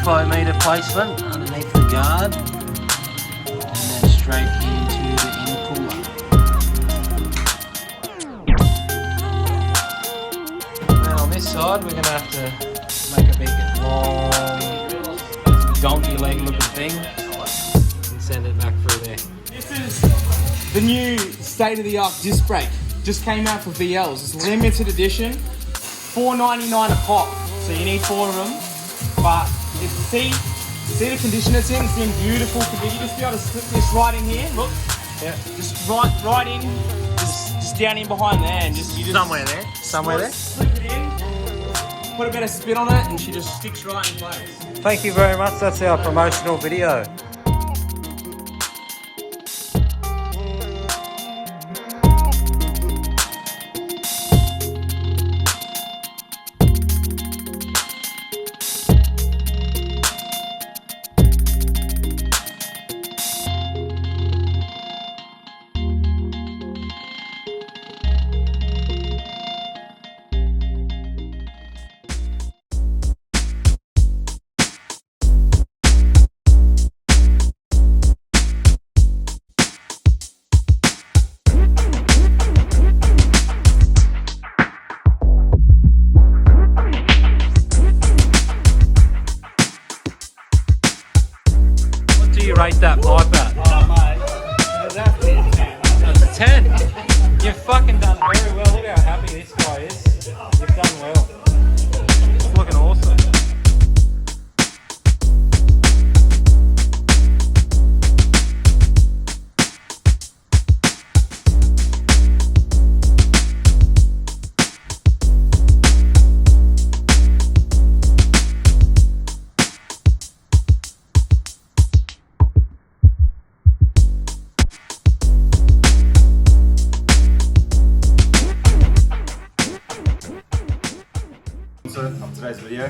airflow meter placement underneath the guard, and then straight into the intercooler. And on this side, we're going to have to make a big long donkey leg looking thing and send it back through there. This is the new state-of-the-art disc brake. Just came out for VLs. It's limited edition, $4.99 a pop. So you need 4 of them. But if you see the condition it's in beautiful condition. You just be able to slip this right in here. Look, yeah, just right in, just down in behind there, and just somewhere there. Slip it in, put a bit of spin on it, and she just sticks right in place. Thank you very much. That's our promotional video. Rate that pipe at? Oh mate, that's a 10. That's a 10. You've fucking done very well. Look how happy this guy is. You've done well. It's looking awesome. Of today's video,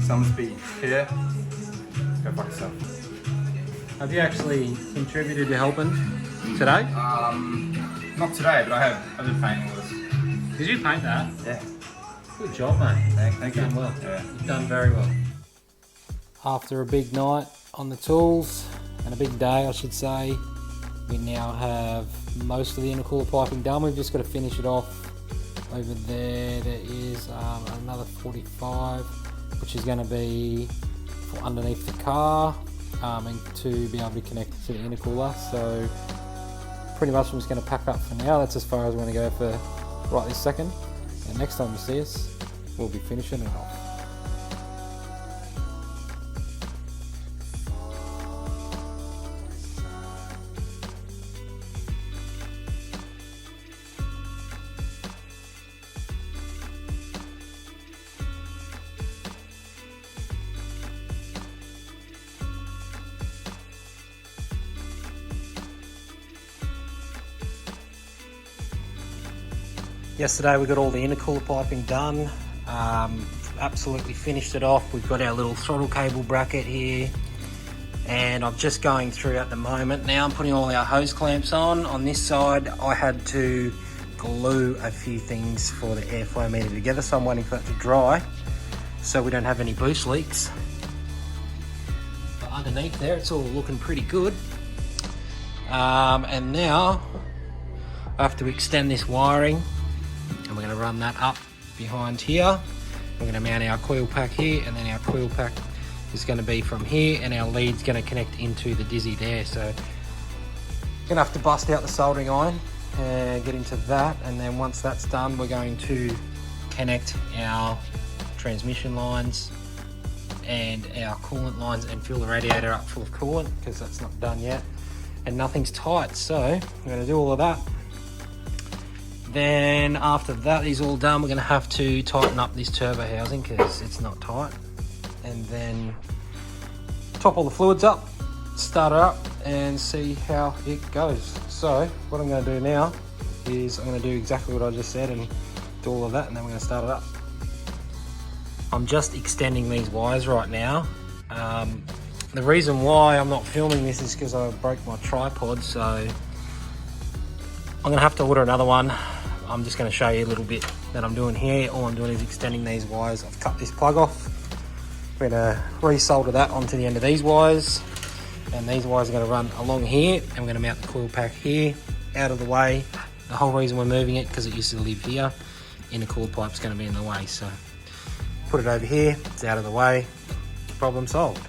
someone's be here. Go fuck yourself. Have you actually contributed to helping today? Not today, but I did paint all this. Did you paint that? Yeah. Good job, mate. Thank You've you. done well. Yeah. You've done very well. After a big night on the tools, and a big day I should say, we now have most of the intercooler piping done. We've just got to finish it off. Over there is another 45, which is going to be for underneath the car and to be able to connect it to the intercooler. So pretty much I'm just going to pack up for now. That's as far as we're going to go for right this second. And next time you see us, we'll be finishing it off. Yesterday we got all the intercooler piping done, absolutely finished it off. We've got our little throttle cable bracket here, and I'm just going through at the moment. Now I'm putting all our hose clamps on. On this side I had to glue a few things for the airflow meter together, so I'm waiting for that to dry so we don't have any boost leaks. But underneath there it's all looking pretty good. And now I have to extend this wiring, and we're going to run that up behind here. We're going to mount our coil pack here, and then our coil pack is going to be from here, and our lead's going to connect into the dizzy there. So going to have to bust out the soldering iron and get into that, and then once that's done we're going to connect our transmission lines and our coolant lines and fill the radiator up full of coolant, because that's not done yet and nothing's tight. So we're going to do all of that. Then after that is all done, we're going to have to tighten up this turbo housing because it's not tight, and then top all the fluids up, start it up and see how it goes. So what I'm going to do now is I'm going to do exactly what I just said and do all of that, and then we're going to start it up. I'm just extending these wires right now. The reason why I'm not filming this is because I broke my tripod, so I'm going to have to order another one. I'm just going to show you a little bit that I'm doing here. All I'm doing is extending these wires. I've cut this plug off We're going to resolder that onto the end of these wires, and these wires are going to run along here, and we're going to mount the coil pack here, out of the way. The whole reason we're moving it, because it used to live here, intercooler pipe's going to be in the way, so put it over here, it's out of the way, problem solved.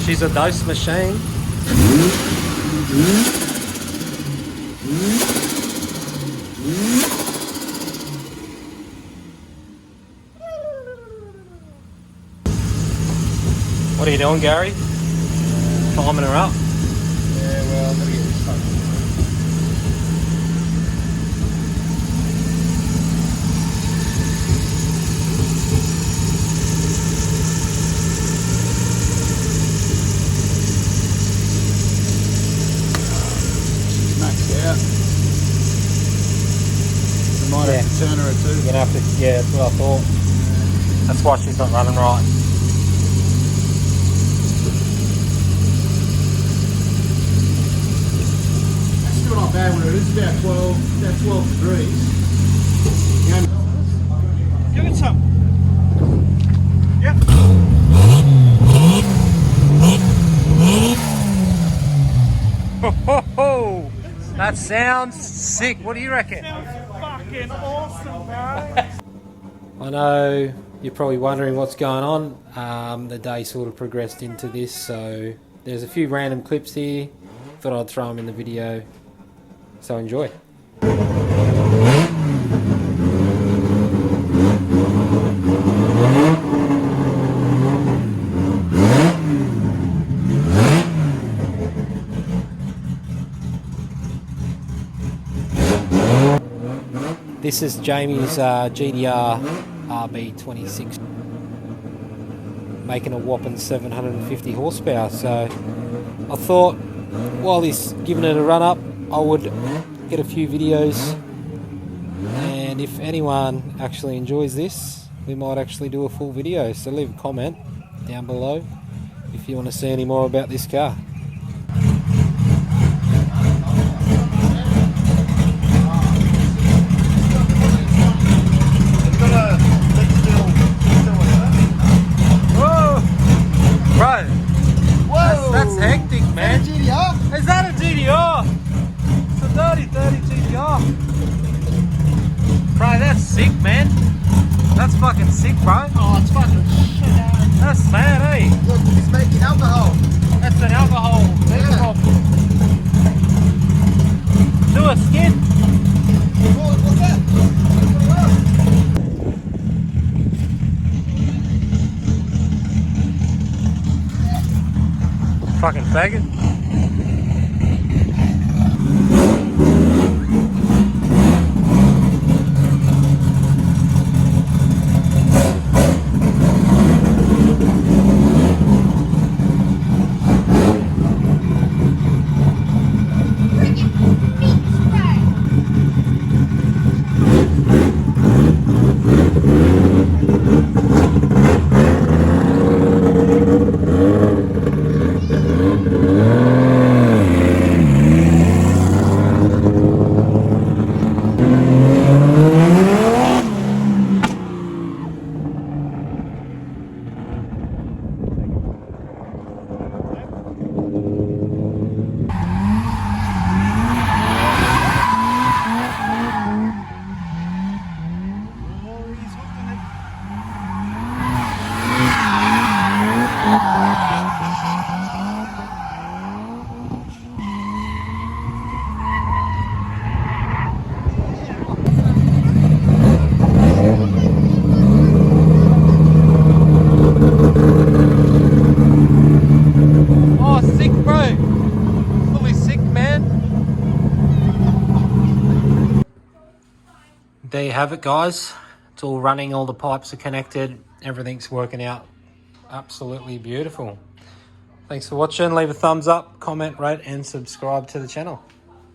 She's a dose machine. What are you doing, Gary? Climbing her up? Yeah, well, I'm gonna get this stuck. She's maxed out. We might have to turn her at 2. You're gonna have to, yeah, that's what I thought. That's why she's not running right. Not bad when it is about 12 degrees. Give it some. Yep. Ho, that sounds sick. What do you reckon? Sounds fucking awesome, bro. I know you're probably wondering what's going on. The day sort of progressed into this, so there's a few random clips here. Thought I'd throw them in the video. So enjoy. This is Jamie's GDR RB26, making a whopping 750 horsepower. So I thought, while he's giving it a run up, I would get a few videos, and if anyone actually enjoys this, we might actually do a full video. So leave a comment down below if you want to see any more about this car. Whoa! Bro! Whoa! That's hectic, man. GDR? Is that a GDR? It's a 30 GDR. Bro, that's sick, man. That's fucking sick, bro. Oh, it's fucking shit out. That's mad, eh? Look, it's making alcohol. That's an alcohol. Yeah. Do a skid. What's that? Fucking faggot. you have it, guys. It's all running, all the pipes are connected, everything's working out absolutely beautiful. Thanks for watching. Leave a thumbs up, comment, rate and subscribe to the channel.